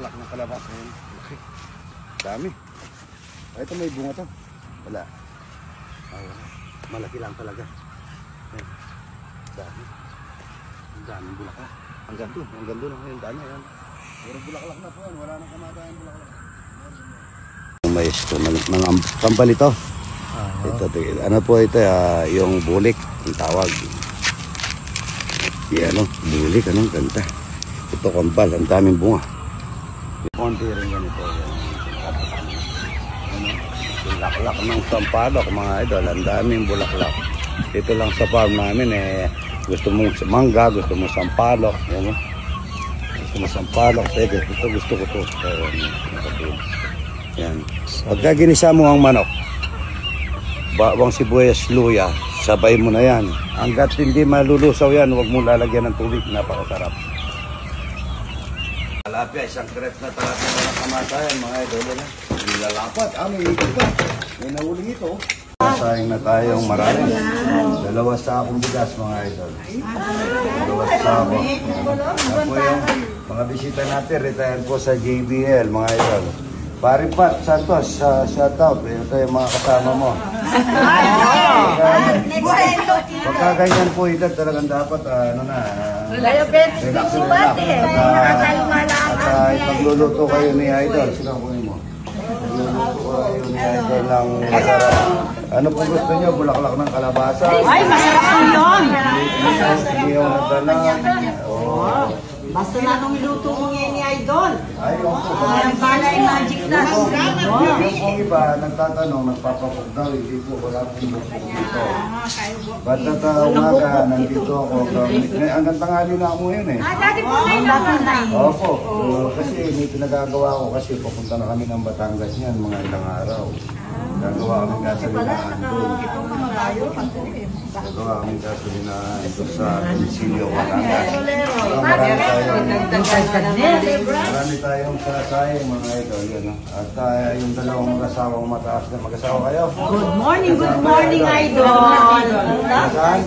bulaklak ng kalabasa. Laki. Dami. Ay, ito may bunga to. Wala. Ay, malaki lang talaga. Ayan. Dami. Ang daming bulaklak. Hanggang doon lang yung dami. Ayan. Puro bulaklak na po yan. Wala nang kamatayan bulaklak. May ito, mga kampal ito. Ito, ano po ito, yung bulik, ang tawag. Yan, bulik, anong ganda. Ito kampal, ang daming bunga. Konti rin ganito. Bulaklak ng sampalok, mga idol, ang daming bulaklak. Dito lang sa farm namin, gusto mo mangga, gusto mo sampalok. Yan, gusto mo sampalok, pwede. Ito gusto ko to. Yan. Pagka ginisa mo ang manok, bawang sibuyas, luya, sabay mo na yan. Hanggat hindi malulusaw yan, huwag mo lalagyan ng tubig. Napakasarap. Talapia, isang crepe na talapia na nakamatayan, mga idol. Nilalapat, may ikot pa. May nahuling ito. Sayang na tayong marami. 2 sakong bigas, mga idol. 2 sako. Yan po yung mga bisita natin, retired po sa JBL, mga idol. Paripat, Santos, shout out. Ito yung mga kasama mo. Pagka ganyan po ito, talagang dapat, relax. At ipagluluto kayo ni Idol. Sino po mo? Ipagluluto kayo ni Idol ng masarap. Ano po gusto nyo? Bulaklak ng kalabasa? Ay, masarap po yun! Iyaw na dalang. Basta na nung iluto mo ngayon ni Idol. Ay, opo. Ang balay magic na. Yung pong iba, nagtatanong, nagpapapok daw, hindi po, wala pong bukok dito. Ba't umaga, nandito ako. Hanggang tangali na ako ngayon Dati po na yun. Opo. Kasi may pinagagawa ko kasi pupunta na kami ng Batangas niyan, mga ilang araw. Gagawa kami gasolinahan doon. Gagawa kami gasolinahan ito sa Domicilio, Batangas. Marami tayong sasayang, mga idol. At yung 2 mag-asawang mataas na mag-asawa kayo. Good morning, Idol. Saan?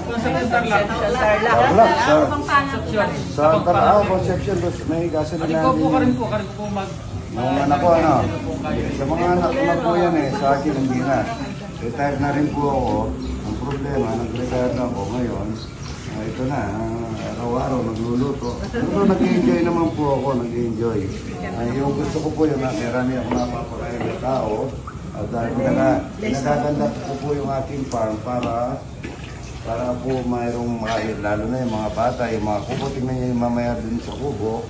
Sa Tarlac, Concepcion. May gasolinahan din. Mga anak ko, sa mga anak ko na po yan sa akin hindi na. Retired na rin po ako. Ang problema, nag-retire na ako ngayon. Ito na, araw-araw nagluluto. Pero nag-enjoy naman po ako, nag-enjoy. Yung gusto ko po yun, marami ako napapakain ng tao. At pinagaganda ko po yung aking farm para po mayroong lalo na yung mga bata, yung mga kubo. Tingnan niyo yung mamaya dun sa kubo.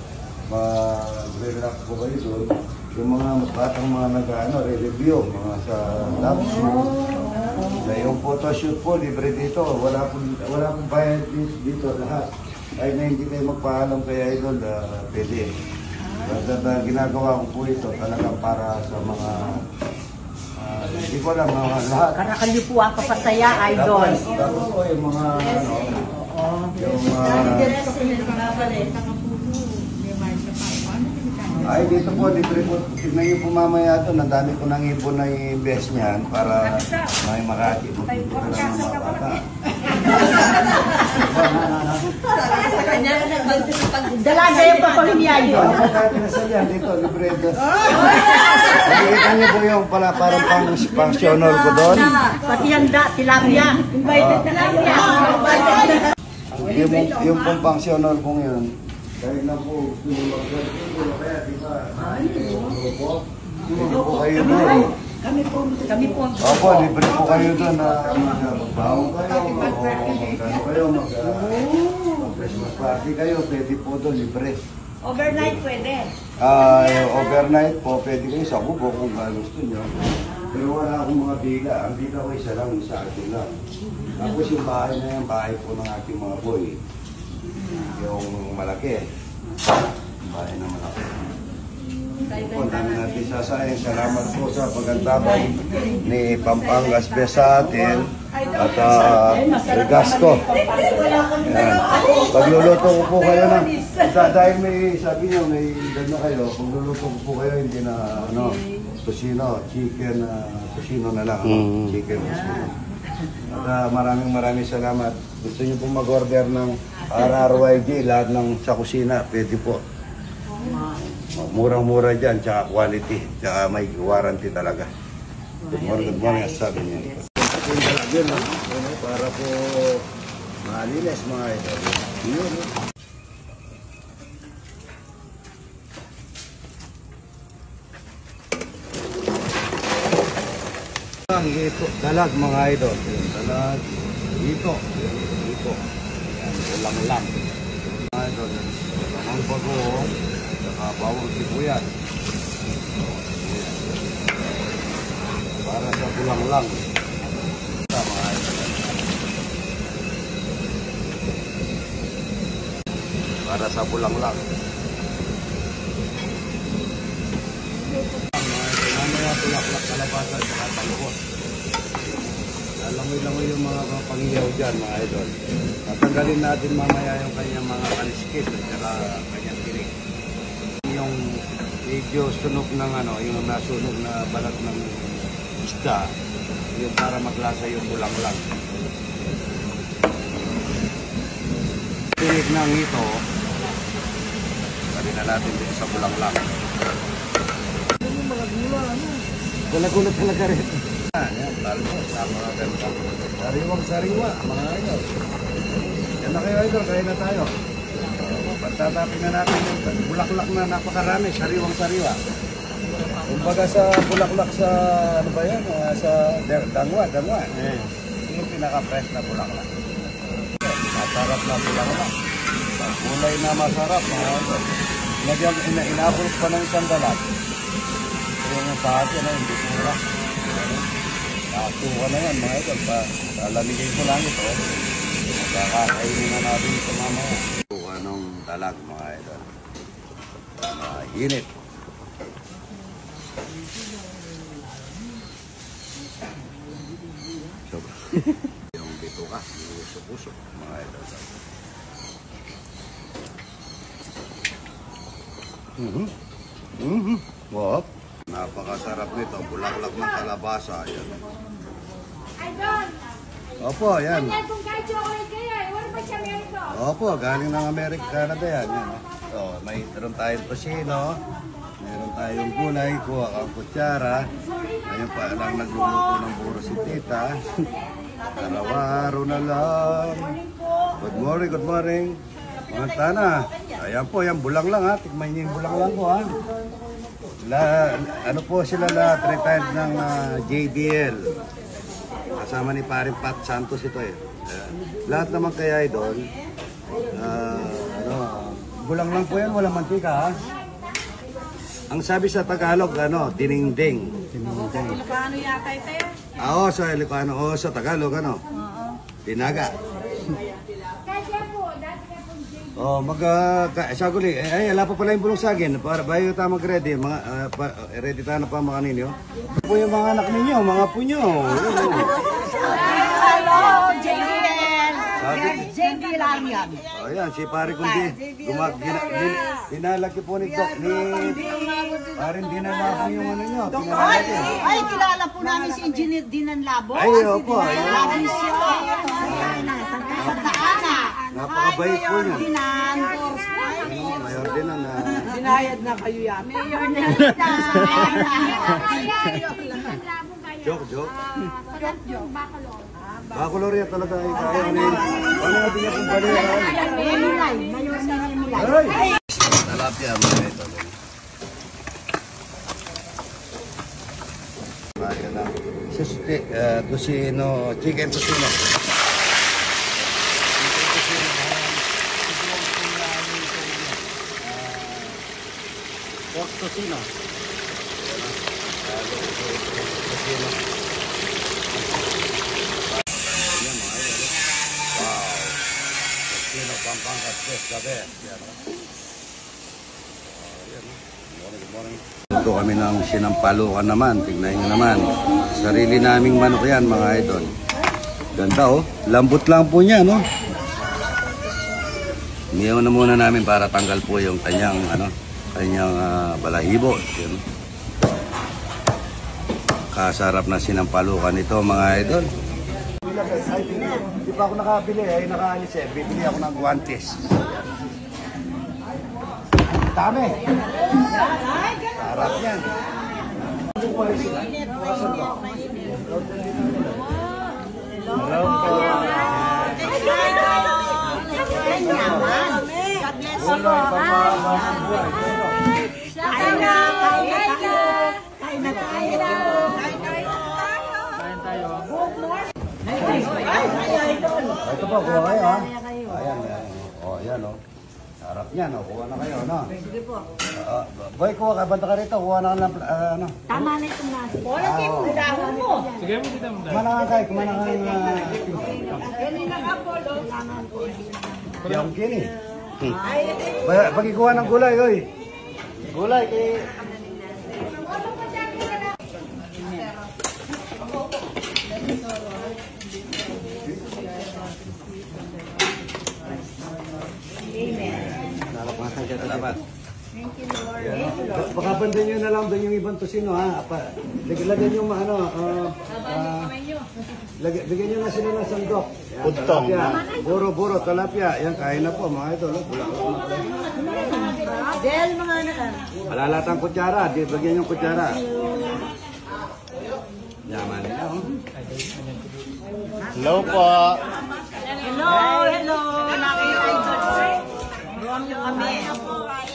Mag-relax po kayo doon. Yung mga batang mga re-review, mga sa lab shoot. Yung photoshoot po, libre dito. Wala pong bayad dito lahat. Ay na hindi kayo magpaalam kay Idol, pwede. Ginagawa ko po ito talagang para sa mga hindi ko lang mga lahat. Karakalyo po ang papasaya, Idol. Tapos po yung mga ay, dito po, libre po. Tignan niyo po mamaya ito. Nandami ko nang ipon na i-invest niyan para may makati. Dito na ng mga bata. Dalaga yung papahimiyay yun. Kahit pinasaya dito, libre ito. Nakikita niyo po yung parang pang-sionor ko doon. Pati yung tilapia. Invited tilapia. Yung pong pang-sionor kong yun. Dahil na po, gusto nyo mag-garden, kaya di ba? Libre po kayo doon. Kami po. Opo, libre po kayo doon na magbaho kayo, magkano kayo, mag-Christmas party kayo, pwede po doon, libre. Overnight pwede? Overnight po, pwede kayo sa kubo kung gusto nyo. Pero wala akong mga bila, ang bila ko isa lang, sa akin lang. Tapos yung bahay na yan, bahay po ng aking mga boy. Yung malaki. Bahay na malaki. Po, dami natin sasayang. Salamat po sa pag-antabay ni Pampangas Best sa atin at gasto. Pagluluto ko po kayo na dahil may sabi niyo may gano kayo, pagluluto ko po kayo hindi na tosino, chicken tosino na lang, chicken tosino. At maraming salamat. Gusto niyo po mag-order ng RRYG, lahat ng sa kusina, pwede po. Murang-mura dyan, tsaka quality, tsaka may warranty talaga. Good morning, sabi niya. Yung dalagyan lang, para po malinis mga ito. Yun. Ito, dalag mga idol. Dalag, ito. Yan, lang. Mga idol, ang bagoong, saka bawang sibuyas. Para sa bulang lang. Mga idol. Para sa bulang lang. Mamaya tulak-lak kalabasan sa katalukot. Langoy-langoy yung mga pangyaw dyan mga idol. Tatanggalin natin mamaya yung kanyang mga kaliskis at saka kanyang tirik. Yung medyo sunog ng yung nasunog na balat ng isda, yung para maglasa yung bulang lang. Tirik ng ito, bali na natin dito sa bulang lang. Gulat-gulat talaga rin. Yan, talbos, napakaganda. Sariwang-sariwa, mga idol. Yan na kayo idol, kaya na tayo. Pagtatapin na natin yung bulaklak na napakarami, sariwang-sariwa. Kumbaga sa bulaklak sa, ano ba yan, sa dangwa. Yung pinaka-fresh na bulaklak. Masarap na bulaklak. Kulay na masarap, mga idol. Inabot pa ng isang dalag. Yung sa atin na hindi pura. Nakasuka na yan mga idol. Palamigay ko lang ito. Makakainin na natin ito mamaya. Suka ng dalag mga idol. Init. Yung bituka, yung usok-usok mga idol. Wow. Napakasarap nito, bulaklak ng kalabasa. Yan. Opo, yan. Opo, galing ng Amerika, Canada yan. So, mayroon tayong tosino, mayroon tayong gulay, kuha kang kutsara. Ngayon pa lang nagluluto ng buro si tita. Araw-araw na lang. Good morning. Mga tana. Ayan po, yan bulang lang ha. Tikman niyo yung bulang lang ko ha. Ano po sila lahat, retired ng JDL. Kasama ni paring Pat Santos ito eh. Lahat naman kaya idol, bulang lang po yan, walang mantika ha. Ang sabi sa Tagalog, dininding. Ilocano yata ito eh. Oo, sa Ilocano. Oo, sa Tagalog, Tinaga. Oh, saguli. Ay, wala pa pala yung bulong sagin. Para bayo tayo mag-ready. Ready tayo na pa mga ninyo. Po yung mga anak ninyo, mga punyo. Hello, JDL. JDL lang yan. Oh, yan, si pare kundi. Dinalaki po ni Doc. Parang dinalaki yung nyo. Ay, kilala po namin si Engineer Dinan Labo. Ay, opo. Lagi siya. Santa Ana. Napakabait po niya. Dinan. Mayor Dinan na. Binayad na kayo yan. Mayor na. Joke. Bacolor yan talaga. Kaya na yun. Ano natin niya kung bali yan? Emilay. Mayor na Emilay. Talapia mga ito. Kaya lang. Tosino, chicken tosino. Pork tosino. Pampangkas gabi. Good morning. Ito kami ng sinampalukan naman. Tingnan nyo naman. Sarili naming manok yan mga idol. Ganda oh. Lambot lang po niya no. Niyaw na muna namin para tanggal po yung kanyang balahibo. Yan. Kasarap na sinampalukan ito mga idol. Hindi pa ako nakabili, ay nakaalis eh. Bibili ako ng guantes. dami. Sarap yan. Hello po. Gulay, papamasang buhay. Kain na tayo. Ito po, kuha kayo ha. Ayan, o yan o. Sarap niyan o, kuha na kayo, no? Sige po. Boy, kuha ka, banta ka rito, kuha na ka lang, ano? Tama na itong nasa. Wala kayo mo dahon mo. Sige mo kita mo. Kumanangan kayo, kumanangan Kanina ka po, yung kini. Pagkikuha ng gulay, oy. Gulay, kay... Nalakmasan ka dapat. Thank you, Lord. Baka bandan nyo na lang doon yung ibang tosino, ha? Lagyan nyo ano, lagyan nyo na sila ng sandok. Untong. Buro-buro, talapia. Yan, kain na po, mga ito. Del, mga anak. Malalatang kutsara, bagyan yung kutsara. Yaman nila, oh. Hello po. Hello. Nakikita ito. Ruang nyo kami.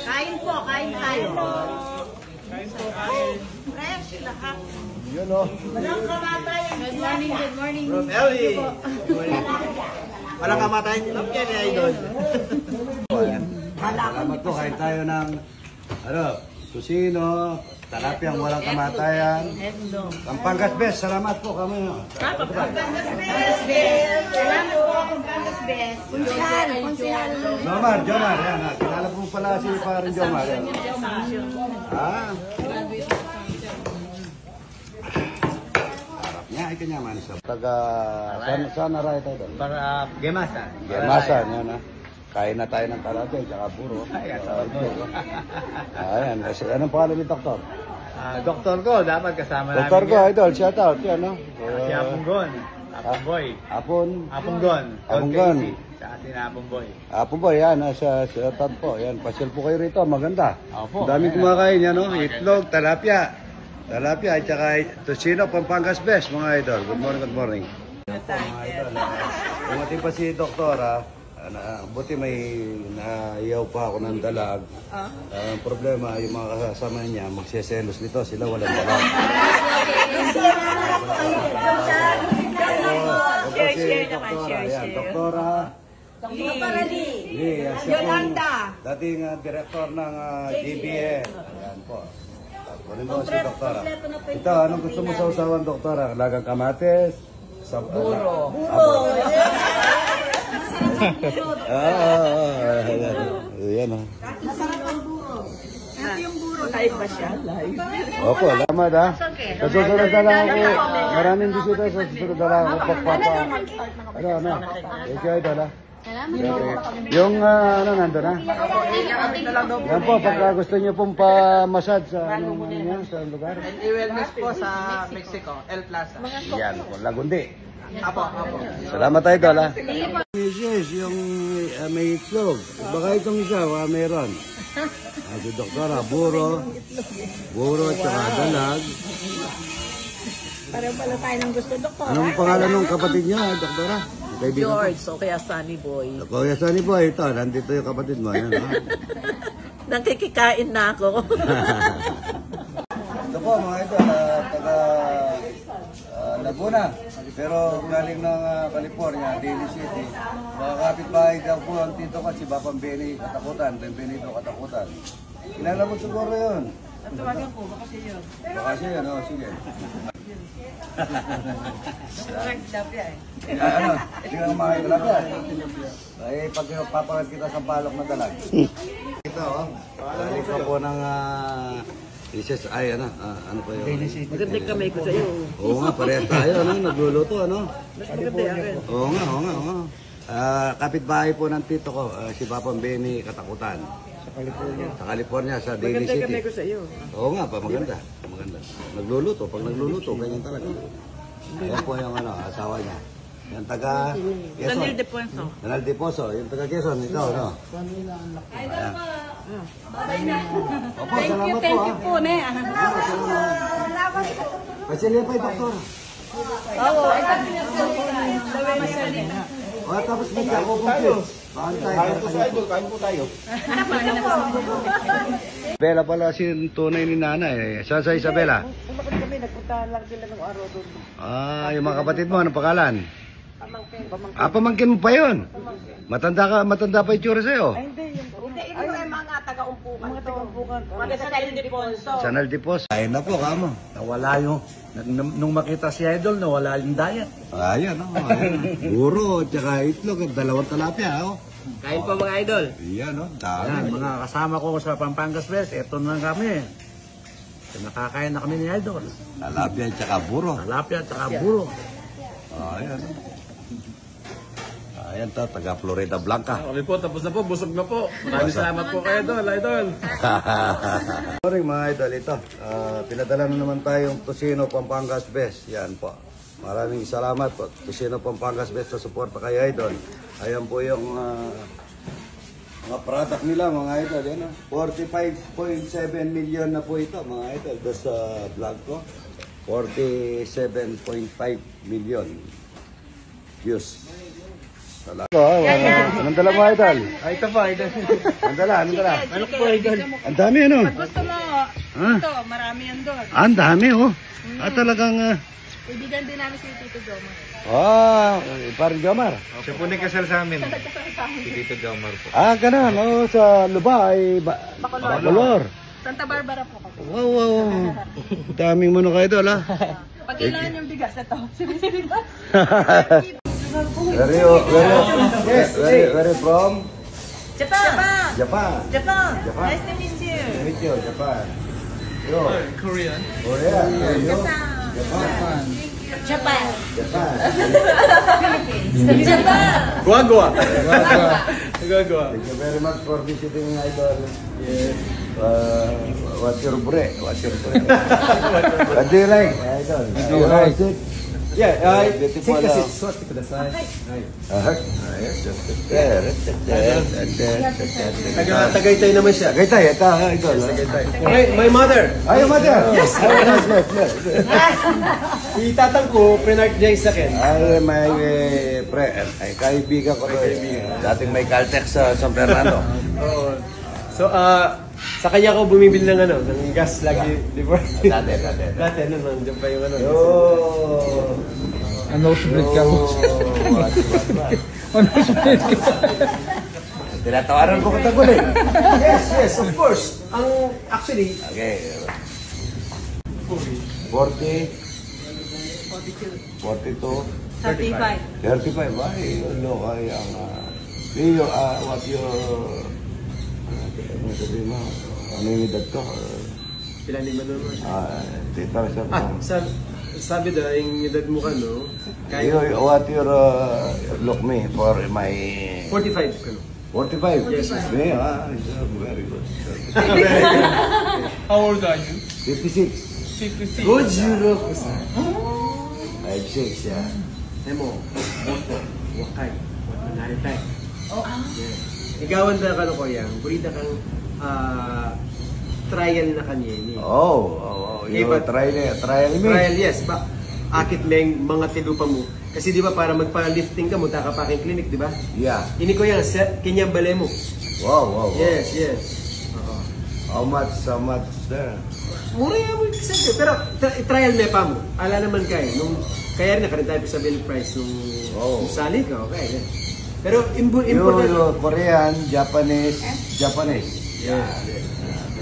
Kain po, kain tayo. Fresh lahat. Yun, oh. Walang kamatayan. Good morning. From Ellie. Walang kamatayan yung yan eh, idol. Salamat po, kain tayo ng, ano, susino, talapiyang walang kamatayan. Pampangas Best, salamat po kami. Pampangas Best. Salamat po, Pampangas Best. Kunsihal. Jomar, yan. Kilala po pala si Parin Jomar. Yan. Ah. Harap niya, ay kanyaman siya. Taga, saan na rin tayo doon? Para Gemasan. Gemasan, yan ha. Kain na tayo ng talapia, tsaka puro. Ayan, anong pangalan ni Doktor? Doktor ko, dapat kasama namin. Doktor ko, idol, shout out, yan no? Si Apong Gon. Apong Boy. Apong Gon. Apong Gon. Saka si Apong Boy. Apong Boy, yan, sa shout po. Yan, pasyal po kayo rito, maganda. Opo. Ang daming kumakain yan, no? Itlog, talapia. Talapia, at saka Tosino, Pampangas Best, mga idol. Good morning. Mga idol, dumating pa si Doktor, ha? Buti may naiyaw pa ako ng dalag. Ang problema, yung mga kasama niya, magsiselos nito. Sila walang dalag. Share naman, share. Doktora Lee. Yolanda. Dating director ng GBN. Ayan po. Kunin mo si Doktora. Ito, anong gusto mo sa usawan, Doktora? Lagang kamates? Buro. Ayan o. Masarap ang buro. Ito yung buro. Live ba siya? Live. Opo, lamad ha. Sa susunod na lang ako, maraming bisita sa susunod na lang ako pagpapa. Ano? Thank you, idol ha. Yung nandun ha? Yan po, pagka gusto nyo pong pa-massage sa sa lugar. Wellness po sa Mexico, El Plaza. Yan po, Lagundi. Apo. Salamat idol ha. Yes, yung may itlog. Baka itong isa, meron. Si Doktora, buro at saka dalag. Parang pala tayo ng gusto, Doktor. Anong pangalan ng kapatid niya, Doktora? George, so kaya Sunny Boy. Kuya Sunny Boy, ito, nandito yung kapatid mo. Yan, ha? Nakikikain na ako. Ito po, mga ito, taga Laguna. Pero galing ng California, Daly City. Mga kapitbahay daw po ang tito ko, si Bapang Benny Katakutan, Benito Katakutan. Kilala mo siguro yun. Tawagan po, baka siya yun. Baka siya yun, sige. Ano? Hindi ka mga tilapia. Ay, pag papagat kita sa palok na dalag. Ito, galing pa po ng Isis, ay ano pa yun? Maganda kamay ko sa iyo. Oo nga, parehas tayo, ano? Nagluluto, ano? Mas maganda akin. Oo nga. Kapitbahay po ng tito ko, si Papang Benny Katakutan. Sa California, sa Daly Maganda City. kamay ko sa iyo. Oo nga, maganda. Nagluluto, pag nagluluto, ganyan talaga. Ayan po yung asawa niya. Yung taga Quezon. Daniel Deponso. Daniel Deponso, yung taga Quezon, ito, ano? Ayan. Opo, salamat po ha. po, ne. Pasilya pa yung doktor. Oo. O, tapos bigla ako complete. Kain po sa idol, kain po tayo. Bella pala si tunay ni nanay. Saan sa Isabela? Bakit kami nagpuntahan lang sila ng araw doon? Yung mga kapatid mo, anong pangalan? Pamangkin mo pa yun? Matanda pa yung tsura sa'yo? Hindi, yung mga taga-umpukan. Mga taga-umpukan. Mga sa San Ildefonso. San Aldipos. Ayun na po, kamo. Nawala yung, nung makita si Idol, nawala yung diet. Ayan, no? Ayan. Guro, tsaka itlog, at dalawang talapia, oh. Kain po mga idol. Ayan, no? Yan, Dami. mga kasama ko sa Pampangas West, eto na kami. Nakakain na kami ni Idol. Talapia, tsaka buro. Talapia at saka buro. Ayan, no? Ayan to, taga Florida Blanca. Kami po, tapos na po, busog na po. Maraming salamat po kayo idol, idol. Morning mga idol, ito. Pinadala na naman tayong Tocino Pampangas Best. Yan po. Maraming salamat po. Tocino Pampangas Best sa support pa kay Idol. Ayan po yung mga product nila mga idol. Yan, 45.7 million na po ito mga idol. Doon sa vlog ko. 47.5 million views. Salamat. Anong dala mo idol? Ito po, idol. Anong dala? Ano po, idol? Ang dami ano? Gusto mo, ito, marami yan doon. Ang dami oh. Talagang... Ibigan din namin si Tito Jomar. Parang Jomar. Siya po nagkasal sa amin. Si Tito Jomar po. Ganun. Sa Luba ay Bacolor. Santa Barbara po kasi. Wow. Daming mo na kayo doon, ha? Pag kailangan yung bigas na to, sinisili ba? Very from? Japan! Japan. Japan! Japan. Nice to meet you! Meet you, Japan. Yo. Korean. Korea. Yo. Japan! Japan. Japan! Guagua. Guagua. Thank you very much for visiting Idol. Yes. What's your break? What do you like, Idol? Do you like it? Yeah, Beautiful. Swati kudasai. Tagaytay naman siya. Tagaytay, ito, Idol. My mother. Ayaw, mother. Yes. Itatang ko, pinark niya yung sakin. Ay, kaibigan ko rin. Dating may Caltex sa San Fernando. So, sa kanya ko bumibili ng gas lagi, di ba? Dati, nandiyan pa yung Ano split ka mo? Tinatawaran ko katagol eh. Yes, of course. Actually, Okay. 40. 42. 35. 35. Ay, ano kaya what your... Ano sabihin mo? Ano yung edad ko? ilan din ba naman? Sabi daw, yung edad mo ka, no? What your look me for my... 45 ka, no? 45? Yes. Yeah, very good. How old are you? 56. 56. Good, zero. 56, yeah. Nemo, moto, wakay, naritay. Igawan na ka, no, Kuya? Burita kang trial na kanyeni. Trial me. Trial, yes. Akit may mga tilupa mo. Kasi di ba para magpa-lifting ka mo, taka pa aking clinic, di ba? Yeah. Ini ko yan, kinyang bale mo. Wow. Yes. How much there? Mura yan mo kasi. Pero trial me pa mo. Ala naman kayo. Kaya rin nakarin tayo sa bill price nung sali ka. Okay. Yeah. Pero important. Yung Korean, Japanese. Yeah.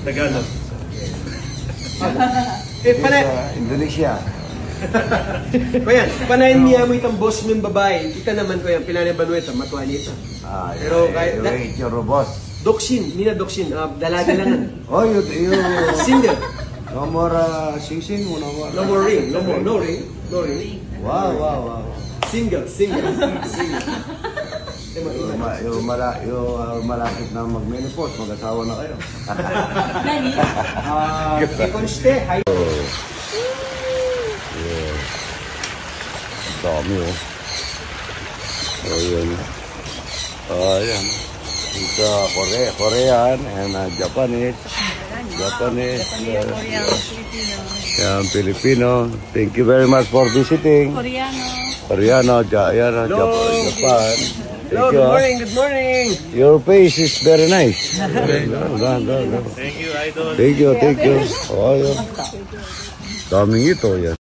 Tagalog. Indonesia. Kuya, panayin niya mo itang boss mo yung babae. Kita naman ko yan, pinanay banueta, matuwa niya ito. Pero you rate your boss. Doksin, nina doksin, dalaga lang. You Single. no more sing no more. No more ring, no ring. Wow. Single. Yung malapit na mag-menopause, mag-asawa na kayo. Ikonste, hay. Dami oh. Ayan. Ito, Korean and Japanese. Japanese. Yan, Filipino. Thank you very much for visiting. Koreano, Japan. Hello, good morning, good morning. Your face is very nice. Thank you, Idol. Thank you. Oh, yun. Daming ito yan.